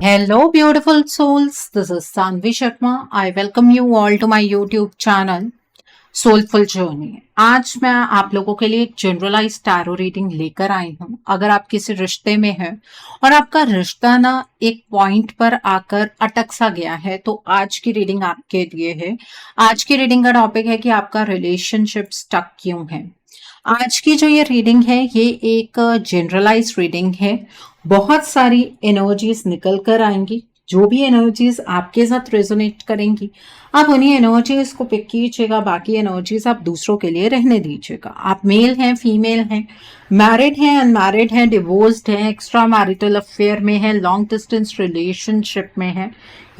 Hello, beautiful souls. This is Sanvi Sharma. I welcome you all to my YouTube channel soulful journey. आज मैं आप लोगों के लिए एक जनरलाइज टैरो रीडिंग लेकर आई हूँ। अगर आप किसी रिश्ते में हैं और आपका रिश्ता ना एक पॉइंट पर आकर अटक सा गया है, तो आज की रीडिंग आपके लिए है। आज की रीडिंग का टॉपिक है कि आपका रिलेशनशिप स्टक क्यों है। आज की जो ये रीडिंग है ये एक जनरलाइज रीडिंग है। बहुत सारी एनर्जीज निकल कर आएंगी। जो भी एनर्जीज आपके साथ रेजोनेट करेंगी आप उन्हीं एनर्जीज को पिक कीजिएगा, बाकी एनर्जीज आप दूसरों के लिए रहने दीजिएगा। आप मेल हैं, फीमेल हैं, मैरिड हैं, अनमैरिड हैं, डिवोर्स्ड हैं, एक्स्ट्रा मैरिटल अफेयर में है, लॉन्ग डिस्टेंस रिलेशनशिप में है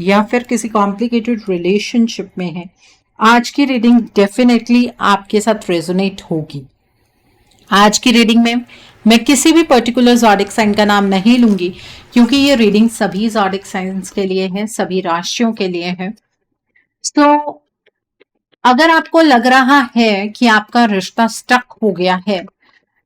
या फिर किसी कॉम्प्लिकेटेड रिलेशनशिप में है, आज की रीडिंग डेफिनेटली आपके साथ रेजोनेट होगी। आज की रीडिंग में मैं किसी भी पर्टिकुलर ज़ोडिक साइन का नाम नहीं लूंगी क्योंकि ये रीडिंग सभी ज़ोडिक साइंस के लिए है, सभी राशियों के लिए है। तो अगर आपको लग रहा है कि आपका रिश्ता स्टक हो गया है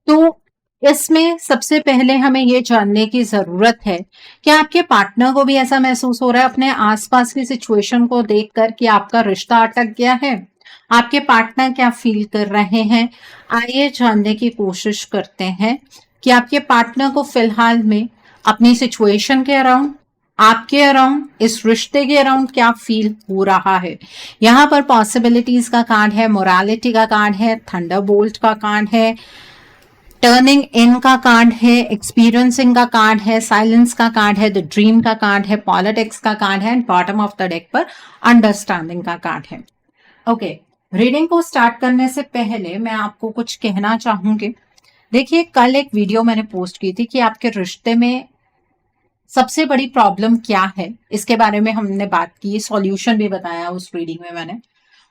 तो इसमें सबसे पहले हमें ये जानने की जरूरत है कि आपके पार्टनर को भी ऐसा महसूस हो रहा है अपने आसपास की सिचुएशन को देखकर कि आपका रिश्ता अटक गया है। आपके पार्टनर क्या फील कर रहे हैं, आइए जानने की कोशिश करते हैं कि आपके पार्टनर को फिलहाल में अपनी सिचुएशन के अराउंड, आपके अराउंड, इस रिश्ते के अराउंड क्या फील हो रहा है। यहाँ पर पॉसिबिलिटीज का कार्ड है, मोरालिटी का कार्ड है, थंडरबोल्ट का कार्ड है, टर्निंग इन का कार्ड है, एक्सपीरियंसिंग का कार्ड है, साइलेंस का कार्ड है, द ड्रीम का कार्ड है, पॉलिटिक्स का कार्ड है and bottom of the deck पर अंडरस्टैंडिंग का कार्ड है। ओके, रीडिंग को स्टार्ट करने से पहले मैं आपको कुछ कहना चाहूंगी। देखिए, कल एक वीडियो मैंने पोस्ट की थी कि आपके रिश्ते में सबसे बड़ी प्रॉब्लम क्या है, इसके बारे में हमने बात की, सॉल्यूशन भी बताया उस रीडिंग में मैंने।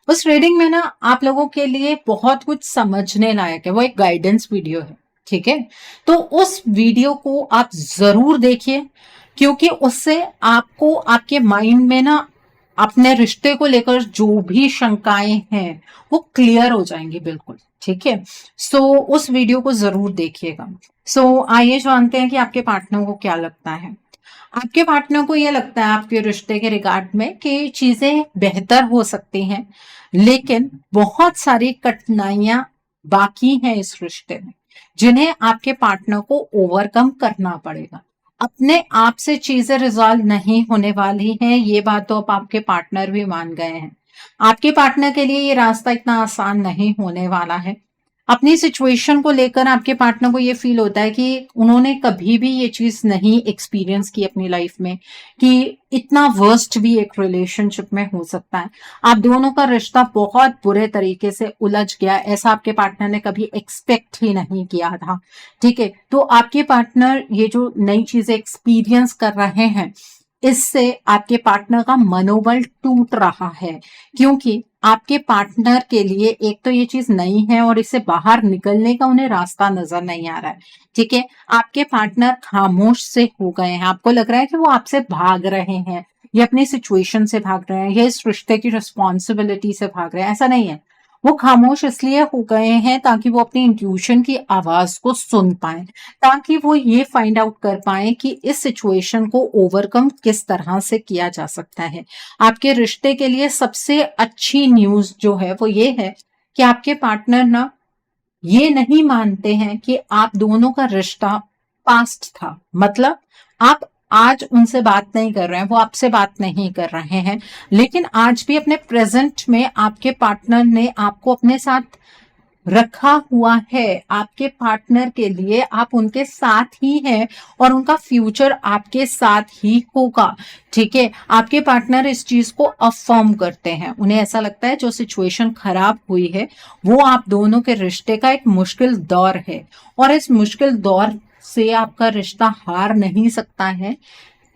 उस रीडिंग में ना आप लोगों के लिए बहुत कुछ समझने लायक है, वो एक गाइडेंस वीडियो है, ठीक है। तो उस वीडियो को आप जरूर देखिए क्योंकि उससे आपको आपके माइंड में ना अपने रिश्ते को लेकर जो भी शंकाएं हैं वो क्लियर हो जाएंगी, बिल्कुल ठीक है। सो उस वीडियो को जरूर देखिएगा। सो आइए जानते हैं कि आपके पार्टनर को क्या लगता है। आपके पार्टनर को यह लगता है आपके रिश्ते के रिगार्ड में कि चीजें बेहतर हो सकती हैं, लेकिन बहुत सारी कठिनाइयां बाकी हैं इस रिश्ते में जिन्हें आपके पार्टनर को ओवरकम करना पड़ेगा। अपने आप से चीजें रिजॉल्व नहीं होने वाली हैं, ये बात तो अब आपके पार्टनर भी मान गए हैं। आपके पार्टनर के लिए ये रास्ता इतना आसान नहीं होने वाला है। अपनी सिचुएशन को लेकर आपके पार्टनर को ये फील होता है कि उन्होंने कभी भी ये चीज नहीं एक्सपीरियंस की अपनी लाइफ में कि इतना वर्स्ट भी एक रिलेशनशिप में हो सकता है। आप दोनों का रिश्ता बहुत बुरे तरीके से उलझ गया, ऐसा आपके पार्टनर ने कभी एक्सपेक्ट ही नहीं किया था, ठीक है। तो आपके पार्टनर ये जो नई चीजें एक्सपीरियंस कर रहे हैं इससे आपके पार्टनर का मनोबल टूट रहा है क्योंकि आपके पार्टनर के लिए एक तो ये चीज नई है और इससे बाहर निकलने का उन्हें रास्ता नजर नहीं आ रहा है, ठीक है। आपके पार्टनर खामोश से हो गए हैं, आपको लग रहा है कि वो आपसे भाग रहे हैं, ये अपनी सिचुएशन से भाग रहे हैं, ये इस रिश्ते की रिस्पॉन्सिबिलिटी से भाग रहे हैं। ऐसा नहीं है, वो खामोश इसलिए हो गए हैं ताकि वो अपनी इंट्यूशन की आवाज को सुन पाए, ताकि वो ये फाइंड आउट कर पाए कि इस सिचुएशन को ओवरकम किस तरह से किया जा सकता है। आपके रिश्ते के लिए सबसे अच्छी न्यूज जो है वो ये है कि आपके पार्टनर ना ये नहीं मानते हैं कि आप दोनों का रिश्ता पास्ट था, मतलब आप आज उनसे बात नहीं कर रहे हैं, वो आपसे बात नहीं कर रहे हैं, लेकिन आज भी अपने प्रेजेंट में आपके पार्टनर ने आपको अपने साथ रखा हुआ है। आपके पार्टनर के लिए आप उनके साथ ही हैं और उनका फ्यूचर आपके साथ ही होगा, ठीक है। आपके पार्टनर इस चीज को अफर्म करते हैं, उन्हें ऐसा लगता है जो सिचुएशन खराब हुई है वो आप दोनों के रिश्ते का एक मुश्किल दौर है और इस मुश्किल दौर से आपका रिश्ता हार नहीं सकता है।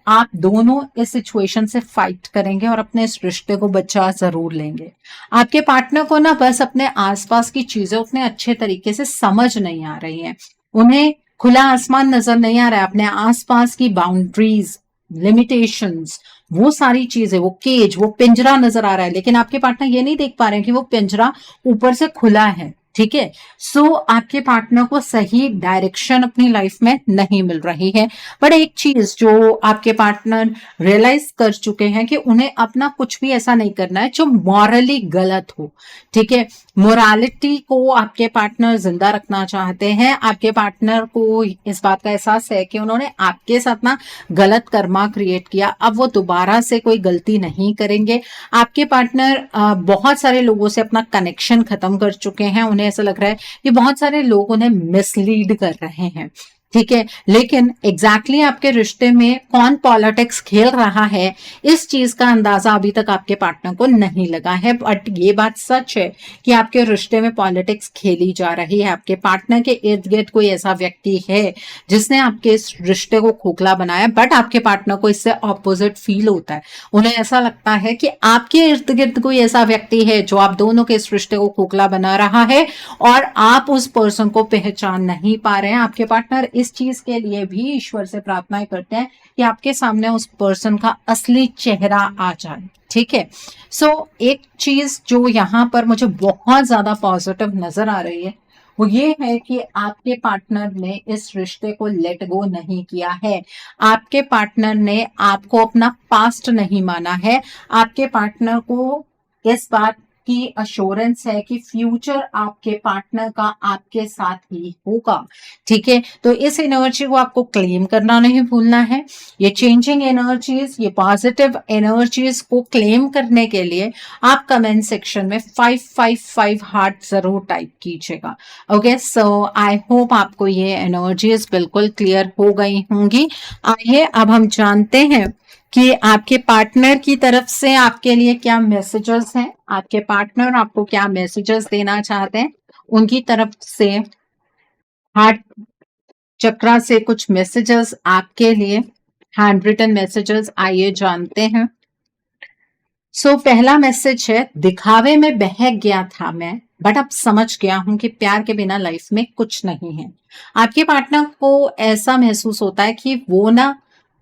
आप दोनों इस सिचुएशन से फाइट करेंगे और अपने इस रिश्ते को बचा जरूर लेंगे। आपके पार्टनर को ना बस अपने आसपास की चीजें उतने अच्छे तरीके से समझ नहीं आ रही हैं, उन्हें खुला आसमान नजर नहीं आ रहा है, अपने आसपास की बाउंड्रीज, लिमिटेशंस, वो सारी चीजें, वो केज, वो पिंजरा नजर आ रहा है, लेकिन आपके पार्टनर ये नहीं देख पा रहे हैं कि वो पिंजरा ऊपर से खुला है, ठीक है। सो आपके पार्टनर को सही डायरेक्शन अपनी लाइफ में नहीं मिल रही है। बट एक चीज जो आपके पार्टनर रियलाइज कर चुके हैं कि उन्हें अपना कुछ भी ऐसा नहीं करना है जो मॉरली गलत हो। ठीक है, मोरालिटी को आपके पार्टनर जिंदा रखना चाहते हैं। आपके पार्टनर को इस बात का एहसास है कि उन्होंने आपके साथ ना गलत कर्मा क्रिएट किया, अब वो दोबारा से कोई गलती नहीं करेंगे। आपके पार्टनर बहुत सारे लोगों से अपना कनेक्शन खत्म कर चुके हैं। उन्हें ऐसा लग रहा है कि बहुत सारे लोग उन्हें मिसलीड कर रहे हैं। ठीक है, लेकिन एग्जैक्टली आपके रिश्ते में कौन पॉलिटिक्स खेल रहा है, इस चीज का अंदाजा अभी तक आपके पार्टनर को नहीं लगा है। बट ये बात सच है कि आपके रिश्ते में पॉलिटिक्स खेली जा रही है। आपके पार्टनर के इर्द गिर्द कोई ऐसा व्यक्ति है जिसने आपके इस रिश्ते को खोखला बनाया, बट आपके पार्टनर को इससे ऑपोजिट फील होता है। उन्हें ऐसा लगता है कि आपके इर्द गिर्द कोई ऐसा व्यक्ति है जो आप दोनों के इस रिश्ते को खोखला बना रहा है और आप उस पर्सन को पहचान नहीं पा रहे हैं। आपके पार्टनर इस चीज के लिए भी ईश्वर से प्रार्थनाएं करते हैं कि आपके सामने उस पर्सन का असली चेहरा आ जाए। ठीक है, सो एक चीज जो यहां पर मुझे बहुत ज्यादा पॉजिटिव नजर आ रही है वो ये है कि आपके पार्टनर ने इस रिश्ते को लेट गो नहीं किया है। आपके पार्टनर ने आपको अपना पास्ट नहीं माना है। आपके पार्टनर को इस बात की अश्योरेंस है कि फ्यूचर आपके पार्टनर का आपके साथ ही होगा। ठीक है, तो इस एनर्जी को आपको क्लेम करना नहीं भूलना है। ये चेंजिंग एनर्जीज, ये पॉजिटिव एनर्जीज को क्लेम करने के लिए आप कमेंट सेक्शन में 555 हार्ट जरूर टाइप कीजिएगा। ओके, सो आई होप आपको ये एनर्जीज बिल्कुल क्लियर हो गई होंगी। आइए अब हम जानते हैं कि आपके पार्टनर की तरफ से आपके लिए क्या मैसेजेस हैं। आपके पार्टनर आपको क्या मैसेजेस देना चाहते हैं, उनकी तरफ से हार्ट चक्रा से कुछ मैसेजेस आपके लिए, हैंड रिटन मैसेजेस, आइए जानते हैं। सो पहला मैसेज है, दिखावे में बहक गया था मैं, बट अब समझ गया हूं कि प्यार के बिना लाइफ में कुछ नहीं है। आपके पार्टनर को ऐसा महसूस होता है कि वो ना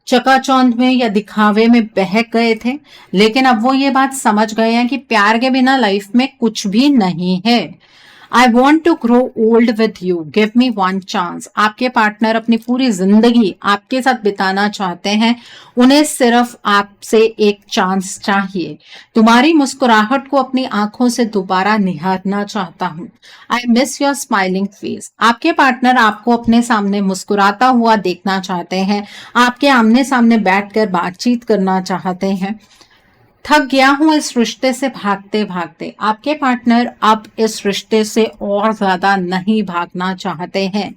चकाचौंध में या दिखावे में बहक गए थे, लेकिन अब वो ये बात समझ गए हैं कि प्यार के बिना लाइफ में कुछ भी नहीं है। I want to grow old with you, give me one chance. आपके पार्टनर अपनी पूरी जिंदगी आपके साथ बिताना चाहते हैं, उन्हें सिर्फ आपसे एक चांस चाहिए। तुम्हारी मुस्कुराहट को अपनी आंखों से दोबारा निहारना चाहता हूं। I miss your smiling face. आपके पार्टनर आपको अपने सामने मुस्कुराता हुआ देखना चाहते हैं, आपके आमने सामने बैठकर बातचीत करना चाहते हैं। थक गया हूं इस रिश्ते से भागते भागते। आपके पार्टनर अब इस रिश्ते से और ज्यादा नहीं भागना चाहते हैं।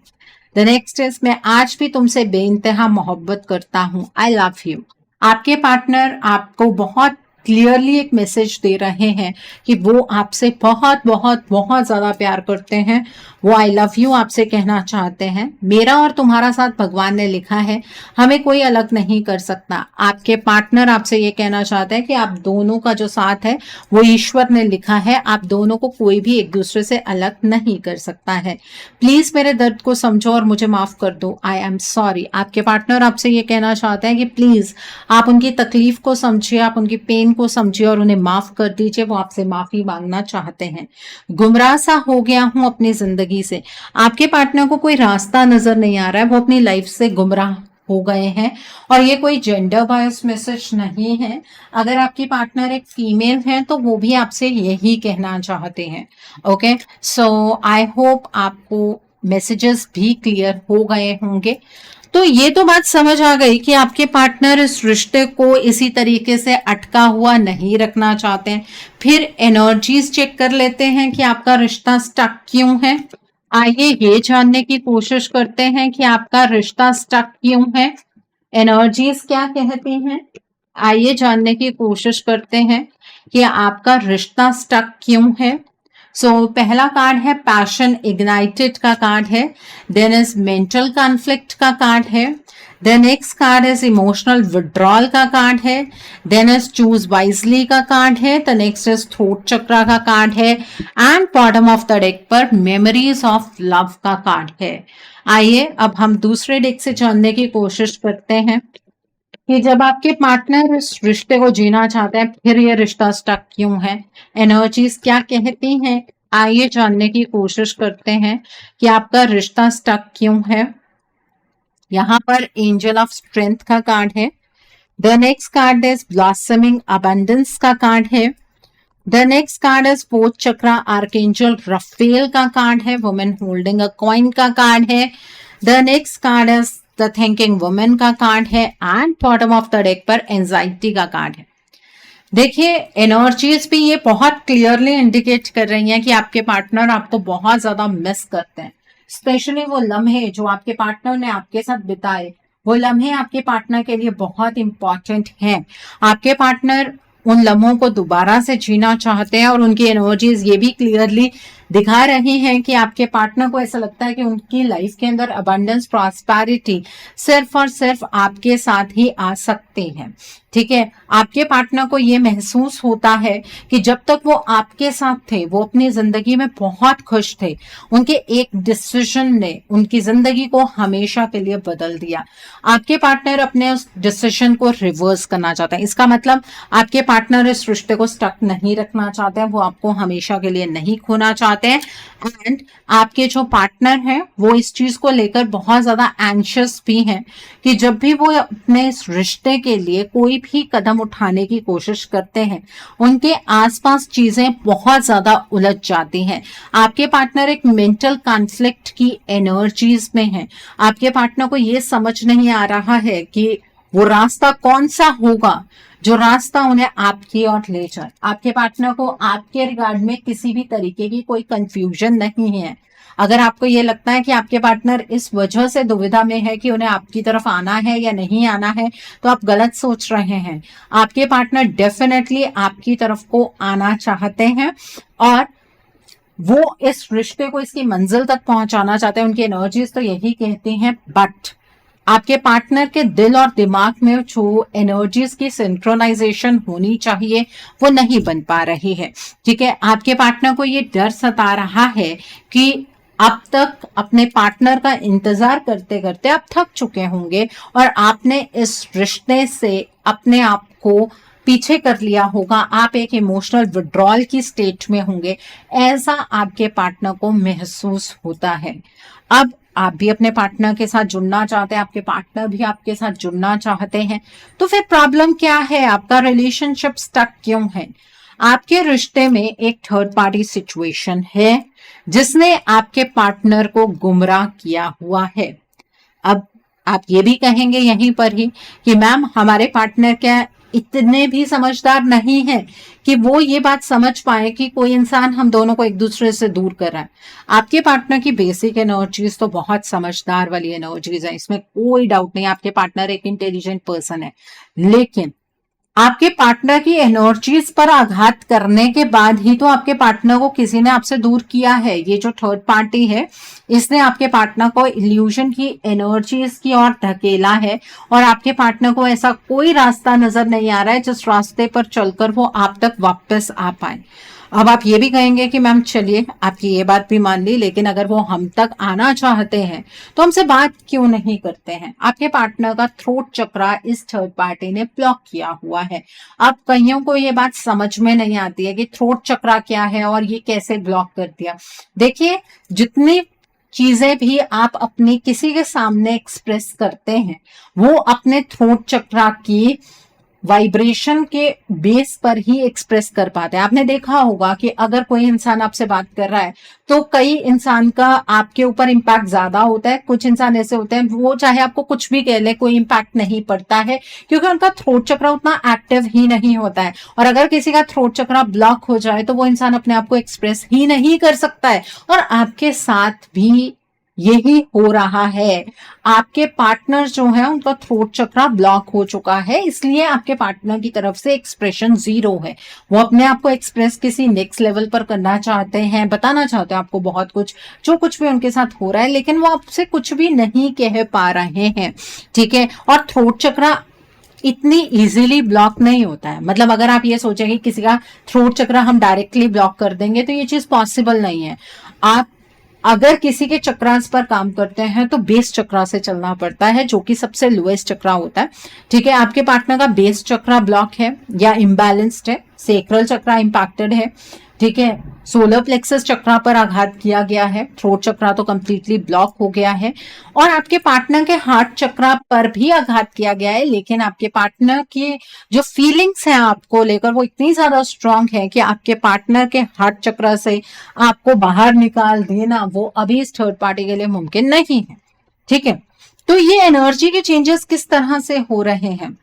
द नेक्स्ट इज, मैं आज भी तुमसे बेइंतहा मोहब्बत करता हूं, आई लव यू। आपके पार्टनर आपको बहुत क्लियरली एक मैसेज दे रहे हैं कि वो आपसे बहुत बहुत बहुत ज्यादा प्यार करते हैं। वो आई लव यू आपसे कहना चाहते हैं। मेरा और तुम्हारा साथ भगवान ने लिखा है, हमें कोई अलग नहीं कर सकता। आपके पार्टनर आपसे ये कहना चाहते हैं कि आप दोनों का जो साथ है वो ईश्वर ने लिखा है, आप दोनों को कोई भी एक दूसरे से अलग नहीं कर सकता है। प्लीज मेरे दर्द को समझो और मुझे माफ कर दो, आई एम सॉरी। आपके पार्टनर आपसे ये कहना चाहते हैं कि प्लीज आप उनकी तकलीफ को समझिए, आप उनकी पेन को समझिए और उन्हें माफ कर दीजिए। वो आपसे माफी मांगना चाहते हैं। गुमराह सा हो गया हूं अपनी जिंदगी से। आपके पार्टनर को कोई रास्ता नजर नहीं आ रहा है, वो अपनी लाइफ से गुमराह हो गए हैं। और ये कोई जेंडर बायस मैसेज नहीं है। अगर आपकी पार्टनर एक फीमेल है तो वो भी आपसे यही कहना चाहते हैं। ओके, सो आई होप आपको मैसेजेस भी क्लियर हो गए होंगे। तो ये तो बात समझ आ गई कि आपके पार्टनर इस रिश्ते को इसी तरीके से अटका हुआ नहीं रखना चाहते हैं। फिर एनर्जीज चेक कर लेते हैं कि आपका रिश्ता स्टक क्यों है। आइए ये जानने की कोशिश करते हैं कि आपका रिश्ता स्टक क्यों है, एनर्जीज क्या कहती हैं। आइए जानने की कोशिश करते हैं कि आपका रिश्ता स्टक क्यों है। पहला कार्ड है पैशन इग्नाइटेड का कार्ड है। देन इज मेंटल कॉन्फ्लिक्ट का कार्ड है। Then next card is emotional withdrawal का कार्ड है। देन इज चूज वाइजली का कार्ड है। The next is throat chakra का कार्ड है। And bottom of the deck पर मेमोरीज ऑफ लव का कार्ड है। आइए अब हम दूसरे डेक से जानने की कोशिश करते हैं कि जब आपके पार्टनर इस रिश्ते को जीना चाहते हैं फिर ये रिश्ता स्टक क्यों है, एनर्जीज क्या कहती हैं आइए जानने की कोशिश करते हैं कि आपका रिश्ता स्टक क्यों है। यहाँ पर एंजल ऑफ स्ट्रेंथ का कार्ड है। The next card is blossoming abundance का कार्ड है। The next card is fourth chakra archangel Raphael का कार्ड है। वुमेन होल्डिंग अ कॉइन का कार्ड है। The next card is the thinking women का card है and bottom of the deck पर anxiety का कार्ड है। देखिए एनर्जीज भी ये बहुत क्लियरली इंडिकेट कर रही हैं कि आपके पार्टनर आपको बहुत ज्यादा मिस करते हैं। स्पेशली वो लम्हे जो आपके पार्टनर ने आपके साथ बिताए, वो लम्हे आपके पार्टनर के लिए बहुत इंपॉर्टेंट हैं। आपके पार्टनर उन लम्हों को दोबारा से जीना चाहते हैं और उनकी एनर्जीज ये भी क्लियरली दिखा रही हैं कि आपके पार्टनर को ऐसा लगता है कि उनकी लाइफ के अंदर अबंडेंस प्रॉस्पेरिटी सिर्फ और सिर्फ आपके साथ ही आ सकती है। ठीक है, आपके पार्टनर को ये महसूस होता है कि जब तक वो आपके साथ थे वो अपनी जिंदगी में बहुत खुश थे। उनके एक डिसीजन ने उनकी जिंदगी को हमेशा के लिए बदल दिया। आपके पार्टनर अपने उस डिसीजन को रिवर्स करना चाहते हैं। इसका मतलब आपके पार्टनर इस रिश्ते को स्टक नहीं रखना चाहते हैं, वो आपको हमेशा के लिए नहीं खोना चाहते हैं। एंड आपके जो पार्टनर हैं वो इस चीज को लेकर बहुत ज्यादा एंशियस भी हैं कि जब भी वो अपने इस रिश्ते के लिए कोई भी कदम उठाने की कोशिश करते हैं उनके आसपास चीजें बहुत ज्यादा उलझ जाती हैं। आपके पार्टनर एक मेंटल कॉन्फ्लिक्ट की एनर्जीज में है। आपके पार्टनर को ये समझ नहीं आ रहा है कि वो रास्ता कौन सा होगा जो रास्ता उन्हें आपकी ओर ले जाए। आपके पार्टनर को आपके रिगार्ड में किसी भी तरीके की कोई कंफ्यूजन नहीं है। अगर आपको ये लगता है कि आपके पार्टनर इस वजह से दुविधा में है कि उन्हें आपकी तरफ आना है या नहीं आना है, तो आप गलत सोच रहे हैं। आपके पार्टनर डेफिनेटली आपकी तरफ को आना चाहते हैं और वो इस रिश्ते को इसकी मंजिल तक पहुंचाना चाहते हैं। उनकी एनर्जीज तो यही कहती हैं, बट आपके पार्टनर के दिल और दिमाग में जो एनर्जीज की सिंक्रोनाइजेशन होनी चाहिए वो नहीं बन पा रही है। ठीक है, आपके पार्टनर को ये डर सता रहा है कि अब तक अपने पार्टनर का इंतजार करते करते आप थक चुके होंगे और आपने इस रिश्ते से अपने आप को पीछे कर लिया होगा। आप एक इमोशनल विड्रॉल की स्टेट में होंगे, ऐसा आपके पार्टनर को महसूस होता है। अब आप भी अपने पार्टनर के साथ जुड़ना चाहते हैं, आपके पार्टनर भी आपके साथ जुड़ना चाहते हैं, तो फिर प्रॉब्लम क्या है? आपका रिलेशनशिप स्टक क्यों है? आपके रिश्ते में एक थर्ड पार्टी सिचुएशन है जिसने आपके पार्टनर को गुमराह किया हुआ है। अब आप ये भी कहेंगे यहीं पर ही कि मैम हमारे पार्टनर क्या इतने भी समझदार नहीं है कि वो ये बात समझ पाए कि कोई इंसान हम दोनों को एक दूसरे से दूर कर रहा है। आपके पार्टनर की बेसिक एनर्जीज तो बहुत समझदार वाली एनर्जीज है, इसमें कोई डाउट नहीं। आपके पार्टनर एक इंटेलिजेंट पर्सन है, लेकिन आपके पार्टनर की एनर्जीज पर आघात करने के बाद ही तो आपके पार्टनर को किसी ने आपसे दूर किया है। ये जो थर्ड पार्टी है इसने आपके पार्टनर को इल्यूजन की एनर्जीज की ओर धकेला है और आपके पार्टनर को ऐसा कोई रास्ता नजर नहीं आ रहा है जिस रास्ते पर चलकर वो आप तक वापस आ पाए। अब आप ये भी कहेंगे कि मैम चलिए आपकी ये बात भी मान ली, लेकिन अगर वो हम तक आना चाहते हैं तो हमसे बात क्यों नहीं करते हैं? आपके पार्टनर का थ्रोट चक्रा इस थर्ड पार्टी ने ब्लॉक किया हुआ है। अब कईयों को ये बात समझ में नहीं आती है कि थ्रोट चक्रा क्या है और ये कैसे ब्लॉक कर दिया। देखिए, जितनी चीजें भी आप अपनी किसी के सामने एक्सप्रेस करते हैं वो अपने थ्रोट चक्रा की वाइब्रेशन के बेस पर ही एक्सप्रेस कर पाते हैं। आपने देखा होगा कि अगर कोई इंसान आपसे बात कर रहा है तो कई इंसान का आपके ऊपर इम्पैक्ट ज्यादा होता है। कुछ इंसान ऐसे होते हैं वो चाहे आपको कुछ भी कह ले कोई इम्पैक्ट नहीं पड़ता है क्योंकि उनका थ्रोट चक्रा उतना एक्टिव ही नहीं होता है। और अगर किसी का थ्रोट चक्रा ब्लॉक हो जाए तो वो इंसान अपने आप को एक्सप्रेस ही नहीं कर सकता है। और आपके साथ भी यही हो रहा है। आपके पार्टनर जो है उनका थ्रोट चक्रा ब्लॉक हो चुका है, इसलिए आपके पार्टनर की तरफ से एक्सप्रेशन जीरो है। वो अपने आप को एक्सप्रेस किसी नेक्स्ट लेवल पर करना चाहते हैं, बताना चाहते हैं आपको बहुत कुछ, जो कुछ भी उनके साथ हो रहा है, लेकिन वो आपसे कुछ भी नहीं कह पा रहे हैं। ठीक है, और थ्रोट चक्रा इतनी इजीली ब्लॉक नहीं होता है। मतलब अगर आप ये सोचेंगे किसी का थ्रोट चक्रा हम डायरेक्टली ब्लॉक कर देंगे तो ये चीज पॉसिबल नहीं है। आप अगर किसी के चक्रास पर काम करते हैं तो बेस चक्रा से चलना पड़ता है जो कि सबसे लोएस्ट चक्रा होता है। ठीक है, आपके पार्टनर का बेस चक्रा ब्लॉक है या इम्बैलेंस्ड है, सेक्रल चक्रा इंपैक्टेड है, ठीक है। सोलर प्लेक्सस चक्रा पर आघात किया गया है, थ्रोट चक्रा तो कंप्लीटली ब्लॉक हो गया है, और आपके पार्टनर के हार्ट चक्रा पर भी आघात किया गया है। लेकिन आपके पार्टनर की जो फीलिंग्स हैं आपको लेकर वो इतनी ज्यादा स्ट्रांग है कि आपके पार्टनर के हार्ट चक्रा से आपको बाहर निकाल देना वो अभी इस थर्ड पार्टी के लिए मुमकिन नहीं है। ठीक है, तो ये एनर्जी के चेंजेस किस तरह से हो रहे हैं?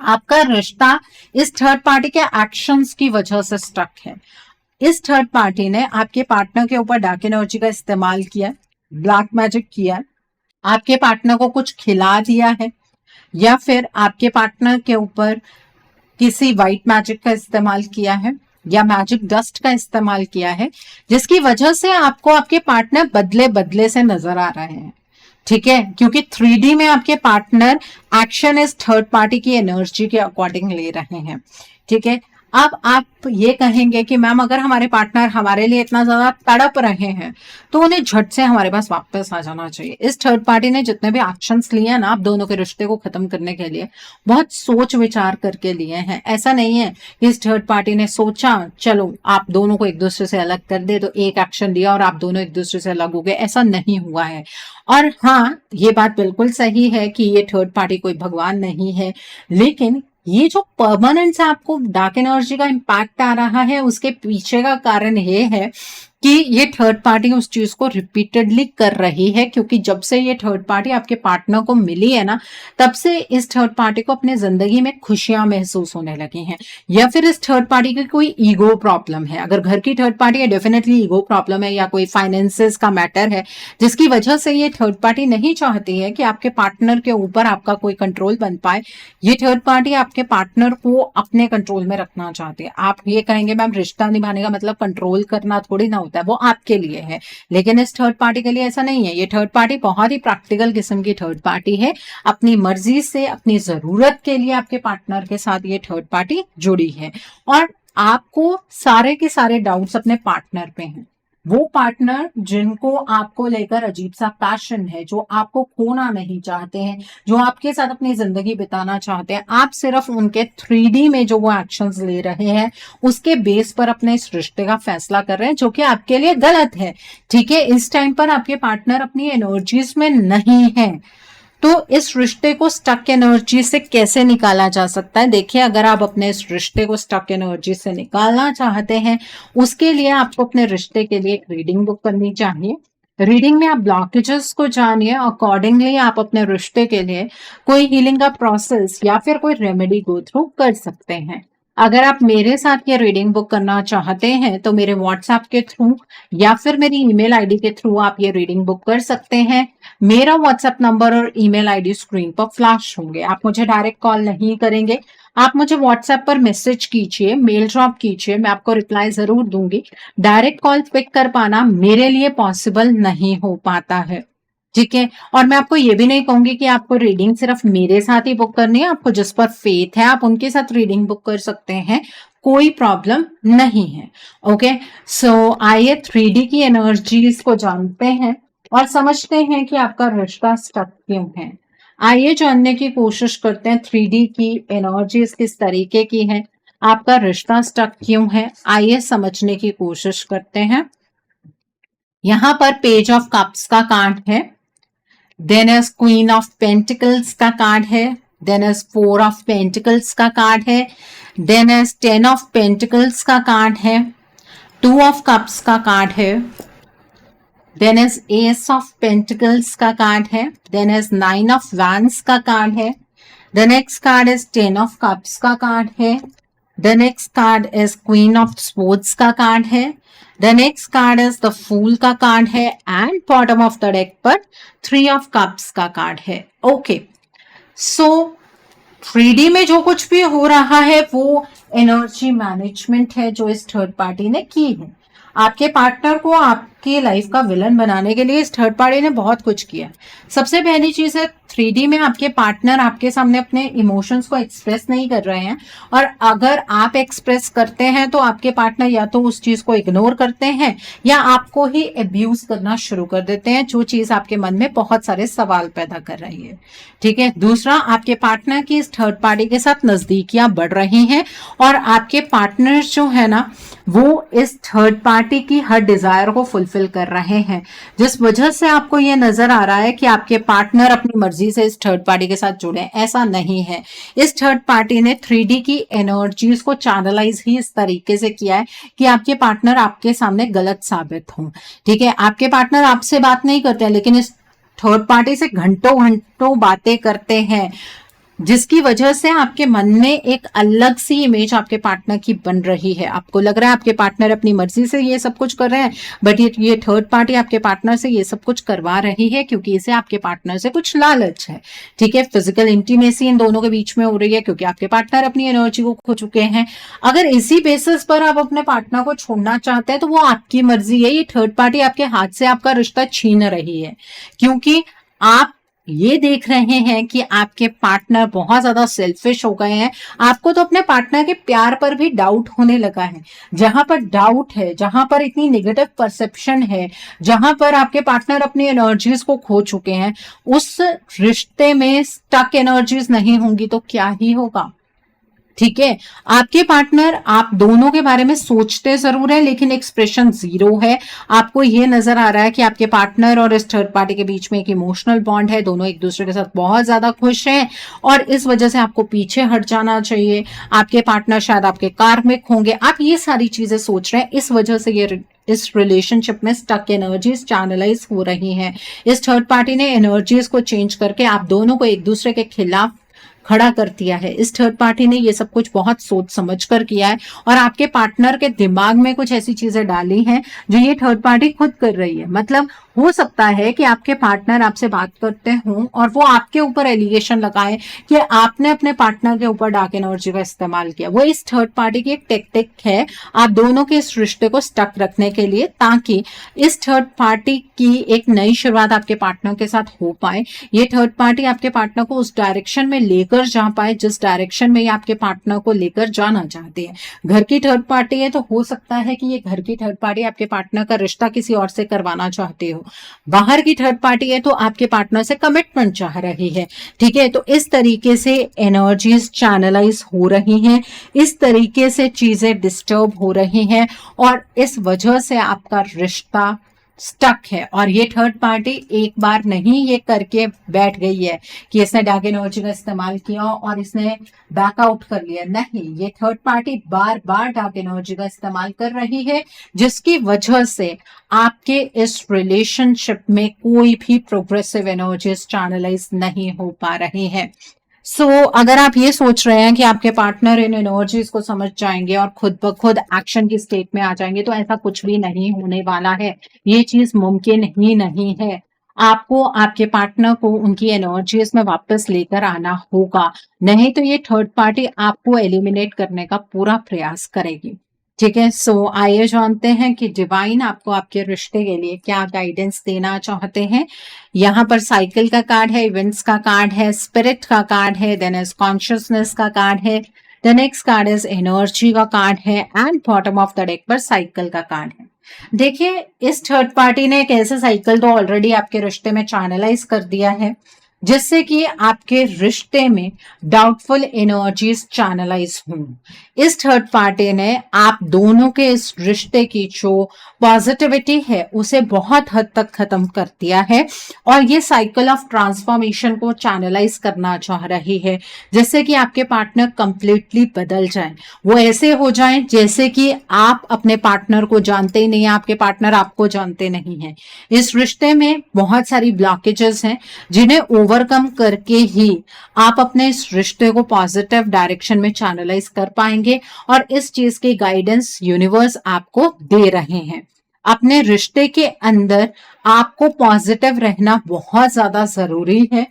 आपका रिश्ता इस थर्ड पार्टी के एक्शंस की वजह से स्टक है। इस थर्ड पार्टी ने आपके पार्टनर के ऊपर डार्क एनर्जी का इस्तेमाल किया, ब्लैक मैजिक किया, आपके पार्टनर को कुछ खिला दिया है, या फिर आपके पार्टनर के ऊपर किसी व्हाइट मैजिक का इस्तेमाल किया है या मैजिक डस्ट का इस्तेमाल किया है, जिसकी वजह से आपको आपके पार्टनर बदले बदले से नजर आ रहे हैं। ठीक है, क्योंकि 3D में आपके पार्टनर एक्शन इस थर्ड पार्टी की एनर्जी के अकॉर्डिंग ले रहे हैं। ठीक है, अब आप ये कहेंगे कि मैम अगर हमारे पार्टनर हमारे लिए इतना ज्यादा तड़प रहे हैं तो उन्हें झट से हमारे पास वापस आ जाना चाहिए। इस थर्ड पार्टी ने जितने भी एक्शंस लिए हैं ना आप दोनों के रिश्ते को खत्म करने के लिए, बहुत सोच विचार करके लिए हैं। ऐसा नहीं है कि इस थर्ड पार्टी ने सोचा चलो आप दोनों को एक दूसरे से अलग कर दे तो एक एक्शन दिया और आप दोनों एक दूसरे से अलग हो गए, ऐसा नहीं हुआ है। और हाँ, ये बात बिल्कुल सही है कि ये थर्ड पार्टी कोई भगवान नहीं है, लेकिन ये जो परमानेंट आपको डार्क एनर्जी का इम्पैक्ट आ रहा है उसके पीछे का कारण ये है कि ये थर्ड पार्टी उस चीज को रिपीटेडली कर रही है। क्योंकि जब से ये थर्ड पार्टी आपके पार्टनर को मिली है ना, तब से इस थर्ड पार्टी को अपने जिंदगी में खुशियां महसूस होने लगी हैं, या फिर इस थर्ड पार्टी की कोई ईगो प्रॉब्लम है। अगर घर की थर्ड पार्टी है डेफिनेटली ईगो प्रॉब्लम है या कोई फाइनेंसेस का मैटर है, जिसकी वजह से ये थर्ड पार्टी नहीं चाहती है कि आपके पार्टनर के ऊपर आपका कोई कंट्रोल बन पाए। ये थर्ड पार्टी आपके पार्टनर को अपने कंट्रोल में रखना चाहती है। आप ये कहेंगे मैम रिश्ता निभाने का मतलब कंट्रोल करना थोड़ी ना होता है, वो आपके लिए है, लेकिन इस थर्ड पार्टी के लिए ऐसा नहीं है। ये थर्ड पार्टी बहुत ही प्रैक्टिकल किस्म की थर्ड पार्टी है। अपनी मर्जी से अपनी जरूरत के लिए आपके पार्टनर के साथ ये थर्ड पार्टी जुड़ी है, और आपको सारे के सारे डाउट्स अपने पार्टनर पे हैं। वो पार्टनर जिनको आपको लेकर अजीब सा पैशन है, जो आपको खोना नहीं चाहते हैं, जो आपके साथ अपनी जिंदगी बिताना चाहते हैं, आप सिर्फ उनके 3D में जो वो एक्शंस ले रहे हैं उसके बेस पर अपने इस रिश्ते का फैसला कर रहे हैं, जो कि आपके लिए गलत है। ठीक है, इस टाइम पर आपके पार्टनर अपनी एनर्जीज में नहीं है, तो इस रिश्ते को स्टक एनर्जी से कैसे निकाला जा सकता है? देखिए, अगर आप अपने इस रिश्ते को स्टक एनर्जी से निकालना चाहते हैं, उसके लिए आपको अपने रिश्ते के लिए एक रीडिंग बुक करनी चाहिए। रीडिंग में आप ब्लॉकेजेस को जानिए, अकॉर्डिंगली आप अपने रिश्ते के लिए कोई हीलिंग का प्रोसेस या फिर कोई रेमेडी गो थ्रू कर सकते हैं। अगर आप मेरे साथ ये रीडिंग बुक करना चाहते हैं तो मेरे व्हाट्सएप के थ्रू या फिर मेरी ईमेल आईडी के थ्रू आप ये रीडिंग बुक कर सकते हैं। मेरा व्हाट्सएप नंबर और ईमेल आईडी स्क्रीन पर फ्लैश होंगे। आप मुझे डायरेक्ट कॉल नहीं करेंगे, आप मुझे व्हाट्सएप पर मैसेज कीजिए, मेल ड्रॉप कीजिए, मैं आपको रिप्लाई जरूर दूंगी। डायरेक्ट कॉल पिक कर पाना मेरे लिए पॉसिबल नहीं हो पाता है। ठीक है, और मैं आपको ये भी नहीं कहूंगी कि आपको रीडिंग सिर्फ मेरे साथ ही बुक करनी है। आपको जिस पर फेथ है आप उनके साथ रीडिंग बुक कर सकते हैं, कोई प्रॉब्लम नहीं है। ओके, सो आइए 3D की एनर्जीज को जानते हैं और समझते हैं कि आपका रिश्ता स्टक क्यों है। आइए जानने की कोशिश करते हैं 3D की एनर्जीज किस तरीके की है, आपका रिश्ता स्टक क्यों है। आइए समझने की कोशिश करते हैं। यहां पर पेज ऑफ कप्स का कार्ड है, then is queen of pentacles का कार्ड है, देन इज 4 ऑफ पेंटिकल्स का कार्ड है, देन इज 10 ऑफ पेंटिकल्स का कार्ड है, 2 ऑफ कप्स का कार्ड है, then is ace of pentacles का कार्ड है, देन इज 9 ऑफ वैंड्स का कार्ड है, the next card is 10 of cups का कार्ड है, the next card is queen of sports का कार्ड है, the next card is the fool का card है, and bottom of the deck पर 3 of cups का कार्ड है। ओके, सो 3D में जो कुछ भी हो रहा है वो एनर्जी मैनेजमेंट है जो इस थर्ड पार्टी ने की है। आपके पार्टनर को आप आपकी लाइफ का विलन बनाने के लिए इस थर्ड पार्टी ने बहुत कुछ किया। सबसे पहली चीज है 3D में आपके पार्टनर आपके सामने अपने इमोशंस को एक्सप्रेस नहीं कर रहे हैं, और अगर आप एक्सप्रेस करते हैं तो आपके पार्टनर या तो उस चीज को इग्नोर करते हैं या आपको ही अब्यूज करना शुरू कर देते हैं, जो चीज आपके मन में बहुत सारे सवाल पैदा कर रही है। ठीक है। दूसरा, आपके पार्टनर की इस थर्ड पार्टी के साथ नजदीकियां बढ़ रही हैं और आपके पार्टनर जो है ना वो इस थर्ड पार्टी की हर डिजायर को फुलफिल कर रहे हैं, जिस वजह से आपको ये नजर आ रहा है कि आपके पार्टनर अपनी मर्जी से इस थर्ड पार्टी के साथ जुड़े। ऐसा नहीं है। इस थर्ड पार्टी ने 3D की एनर्जीज को चैनलाइज ही इस तरीके से किया है कि आपके पार्टनर आपके सामने गलत साबित हों। ठीक है। आपके पार्टनर आपसे बात नहीं करते हैं, लेकिन इस थर्ड पार्टी से घंटों घंटों बातें करते हैं, जिसकी वजह से आपके मन में एक अलग सी इमेज आपके पार्टनर की बन रही है। आपको लग रहा है आपके पार्टनर अपनी मर्जी से ये सब कुछ कर रहे हैं, बट ये थर्ड पार्टी आपके पार्टनर से ये सब कुछ करवा रही है क्योंकि इसे आपके पार्टनर से कुछ लालच है। ठीक है। फिजिकल इंटीमेसी इन दोनों के बीच में हो रही है क्योंकि आपके पार्टनर अपनी एनर्जी को खो चुके हैं। अगर इसी बेसिस पर आप अपने पार्टनर को छोड़ना चाहते हैं तो वो आपकी मर्जी है। ये थर्ड पार्टी आपके हाथ से आपका रिश्ता छीन रही है क्योंकि आप ये देख रहे हैं कि आपके पार्टनर बहुत ज्यादा सेल्फिश हो गए हैं। आपको तो अपने पार्टनर के प्यार पर भी डाउट होने लगा है। जहां पर डाउट है, जहां पर इतनी नेगेटिव परसेप्शन है, जहां पर आपके पार्टनर अपनी एनर्जीज को खो चुके हैं, उस रिश्ते में स्टक एनर्जीज नहीं होंगी तो क्या ही होगा। ठीक है। आपके पार्टनर आप दोनों के बारे में सोचते जरूर है लेकिन एक्सप्रेशन जीरो है। आपको ये नजर आ रहा है कि आपके पार्टनर और इस थर्ड पार्टी के बीच में एक इमोशनल बॉन्ड है, दोनों एक दूसरे के साथ बहुत ज्यादा खुश हैं और इस वजह से आपको पीछे हट जाना चाहिए। आपके पार्टनर शायद आपके कार्मिक होंगे, आप ये सारी चीजें सोच रहे हैं, इस वजह से ये इस रिलेशनशिप में स्टक एनर्जीज चैनलाइज हो रही हैं। इस थर्ड पार्टी ने एनर्जीज को चेंज करके आप दोनों को एक दूसरे के खिलाफ खड़ा कर दिया है। इस थर्ड पार्टी ने ये सब कुछ बहुत सोच समझ कर किया है और आपके पार्टनर के दिमाग में कुछ ऐसी चीजें डाली हैं जो ये थर्ड पार्टी खुद कर रही है। मतलब हो सकता है कि आपके पार्टनर आपसे बात करते हों और वो आपके ऊपर एलिगेशन लगाए कि आपने अपने पार्टनर के ऊपर डार्क एनर्जी का इस्तेमाल किया। वो इस थर्ड पार्टी की एक टेक्टिक है आप दोनों के इस रिश्ते को स्टक रखने के लिए, ताकि इस थर्ड पार्टी की एक नई शुरुआत आपके पार्टनर के साथ हो पाए। ये थर्ड पार्टी आपके पार्टनर को उस डायरेक्शन में लेकर जा पाए जिस डायरेक्शन में ये आपके पार्टनर को लेकर जाना चाहते हैं। घर की थर्ड पार्टी है तो हो सकता है कि ये घर की थर्ड पार्टी आपके पार्टनर का रिश्ता किसी और से करवाना चाहते हो। बाहर की थर्ड पार्टी है तो आपके पार्टनर से कमिटमेंट चाह रही है। ठीक है। तो इस तरीके से एनर्जीज चैनलाइज हो रही हैं, इस तरीके से चीजें डिस्टर्ब हो रही हैं और इस वजह से आपका रिश्ता स्टक है। और ये थर्ड पार्टी एक बार नहीं ये करके बैठ गई है कि इसने डार्क एनर्जी का इस्तेमाल किया और इसने बैकआउट कर लिया। नहीं, ये थर्ड पार्टी बार बार डार्क एनर्जी का इस्तेमाल कर रही है, जिसकी वजह से आपके इस रिलेशनशिप में कोई भी प्रोग्रेसिव एनर्जीज चैनलाइज नहीं हो पा रही है। अगर आप ये सोच रहे हैं कि आपके पार्टनर इन एनर्जीज को समझ जाएंगे और खुद ब खुद एक्शन की स्टेट में आ जाएंगे, तो ऐसा कुछ भी नहीं होने वाला है। ये चीज मुमकिन ही नहीं है। आपको आपके पार्टनर को उनकी एनर्जीज में वापस लेकर आना होगा, नहीं तो ये थर्ड पार्टी आपको एलिमिनेट करने का पूरा प्रयास करेगी। ठीक है। आइए जानते हैं कि डिवाइन आपको आपके रिश्ते के लिए क्या गाइडेंस देना चाहते हैं। यहाँ पर साइकिल का कार्ड है, इवेंट्स का कार्ड है, स्पिरिट का कार्ड है, देन इज कॉन्शियसनेस का कार्ड है, the next card is energy का कार्ड है and bottom of the deck पर साइकिल का कार्ड है। देखिए, इस थर्ड पार्टी ने एक ऐसे साइकिल तो ऑलरेडी आपके रिश्ते में चैनलाइज कर दिया है जिससे कि आपके रिश्ते में डाउटफुल एनर्जीज चैनलाइज हों। इस थर्ड पार्टी ने आप दोनों के इस रिश्ते की जो पॉजिटिविटी है उसे बहुत हद तक खत्म कर दिया है और ये साइकिल ऑफ ट्रांसफॉर्मेशन को चैनलाइज करना चाह रही है, जैसे कि आपके पार्टनर कंप्लीटली बदल जाए, वो ऐसे हो जाए जैसे कि आप अपने पार्टनर को जानते ही नहीं है, आपके पार्टनर आपको जानते नहीं है। इस रिश्ते में बहुत सारी ब्लॉकेजेस हैं जिन्हें ओवरकम करके ही आप अपने इस रिश्ते को पॉजिटिव डायरेक्शन में चैनलाइज कर पाएंगे और इस चीज की गाइडेंस यूनिवर्स आपको दे रहे हैं। अपने रिश्ते के अंदर आपको पॉजिटिव रहना बहुत ज्यादा जरूरी है।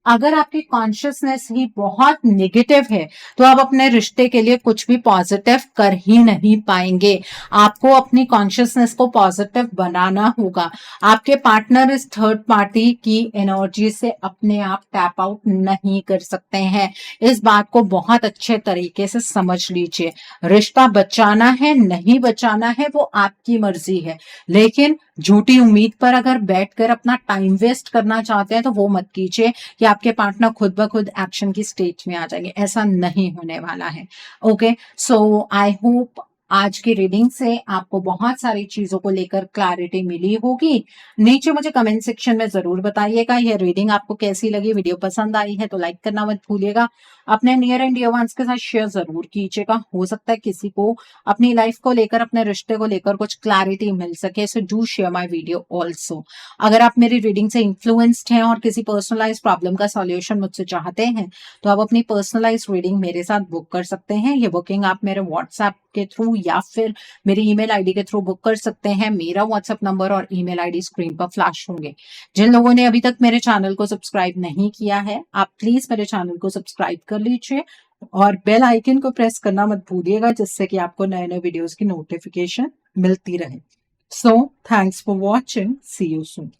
अगर आपकी कॉन्शियसनेस ही बहुत नेगेटिव है तो आप अपने रिश्ते के लिए कुछ भी पॉजिटिव कर ही नहीं पाएंगे। आपको अपनी कॉन्शियसनेस को पॉजिटिव बनाना होगा। आपके पार्टनर इस थर्ड पार्टी की एनर्जी से अपने आप टैप आउट नहीं कर सकते हैं। इस बात को बहुत अच्छे तरीके से समझ लीजिए। रिश्ता बचाना है नहीं बचाना है वो आपकी मर्जी है, लेकिन झूठी उम्मीद पर अगर बैठकर अपना टाइम वेस्ट करना चाहते हैं तो वो मत कीजिए कि आपके पार्टनर खुद ब खुद एक्शन की स्टेज में आ जाएंगे। ऐसा नहीं होने वाला है। ओके, सो आई होप आज की रीडिंग से आपको बहुत सारी चीजों को लेकर क्लैरिटी मिली होगी। नीचे मुझे कमेंट सेक्शन में जरूर बताइएगा ये रीडिंग आपको कैसी लगी। वीडियो पसंद आई है तो लाइक करना मत भूलिएगा। अपने नियर एंड डियर वंस के साथ शेयर जरूर कीजिएगा। हो सकता है किसी को अपनी लाइफ को लेकर, अपने रिश्ते को लेकर कुछ क्लैरिटी मिल सके। So do share my video also. अगर आप मेरी रीडिंग से इन्फ्लुएंस्ड हैं और किसी पर्सनलाइज प्रॉब्लम का सॉल्यूशन मुझसे चाहते हैं तो आप अपनी पर्सनलाइज रीडिंग मेरे साथ बुक कर सकते हैं। ये बुकिंग आप मेरे व्हाट्सएप के थ्रू या फिर मेरी ईमेल आईडी के थ्रू बुक कर सकते हैं। मेरा व्हाट्सएप नंबर और ईमेल आईडी स्क्रीन पर फ्लैश होंगे। जिन लोगों ने अभी तक मेरे चैनल को सब्सक्राइब नहीं किया है, आप प्लीज मेरे चैनल को सब्सक्राइब कर लीजिए और बेल आइकन को प्रेस करना मत भूलिएगा, जिससे कि आपको नए नए वीडियोस की नोटिफिकेशन मिलती रहे। So thanks for watching, see you soon.